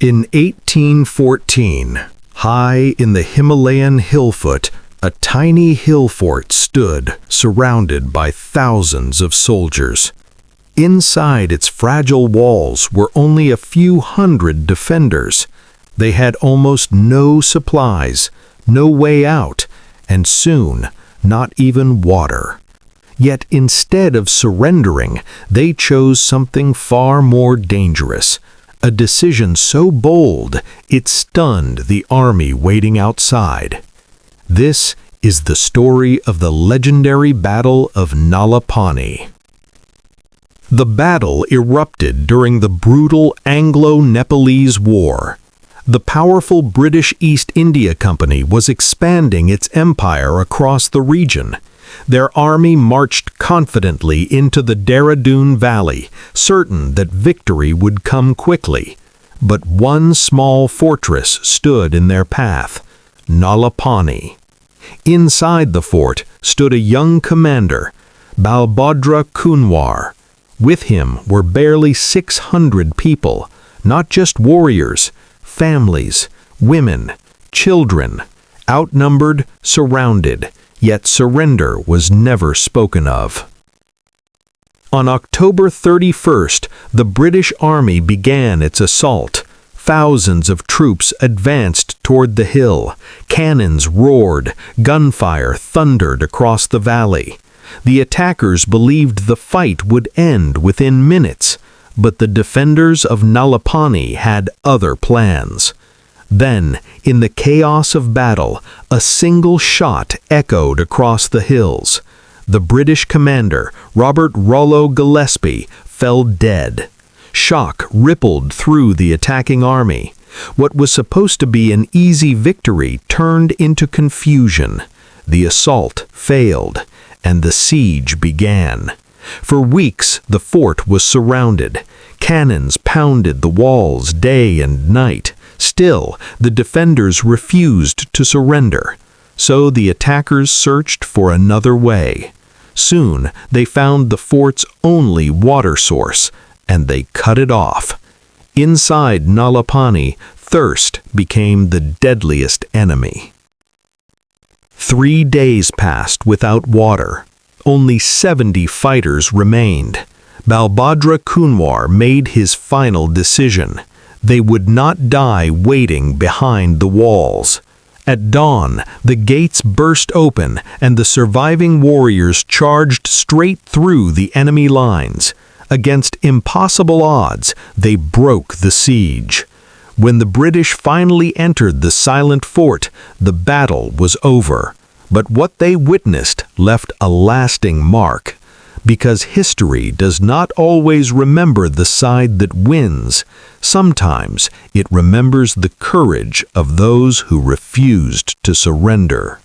In 1814, high in the Himalayan hillfoot, a tiny hill fort stood, surrounded by thousands of soldiers. Inside its fragile walls were only a few hundred defenders. They had almost no supplies, no way out, and soon not even water. Yet instead of surrendering, they chose something far more dangerous. A decision so bold, it stunned the army waiting outside. This is the story of the legendary Battle of Nalapani. The battle erupted during the brutal Anglo-Nepalese War. The powerful British East India Company was expanding its empire across the region. Their army marched confidently into the Dehradun Valley, certain that victory would come quickly. But one small fortress stood in their path, Nalapani. Inside the fort stood a young commander, Balbhadra Kunwar. With him were barely 600 people, not just warriors, families, women, children, outnumbered, surrounded, yet surrender was never spoken of. On October 31st, the British Army began its assault. Thousands of troops advanced toward the hill. Cannons roared, gunfire thundered across the valley. The attackers believed the fight would end within minutes, but the defenders of Nalapani had other plans. Then, in the chaos of battle, a single shot echoed across the hills. The British commander, Robert Rollo Gillespie, fell dead. Shock rippled through the attacking army. What was supposed to be an easy victory turned into confusion. The assault failed, and the siege began. For weeks, the fort was surrounded. Cannons pounded the walls day and night. Still, the defenders refused to surrender. So the attackers searched for another way. Soon, they found the fort's only water source, and they cut it off. Inside Nalapani, thirst became the deadliest enemy. 3 days passed without water. Only 70 fighters remained. Balbhadra Kunwar made his final decision. They would not die waiting behind the walls. At dawn, the gates burst open and the surviving warriors charged straight through the enemy lines. Against impossible odds, they broke the siege. When the British finally entered the silent fort, the battle was over. But what they witnessed left a lasting mark. Because history does not always remember the side that wins. Sometimes it remembers the courage of those who refused to surrender.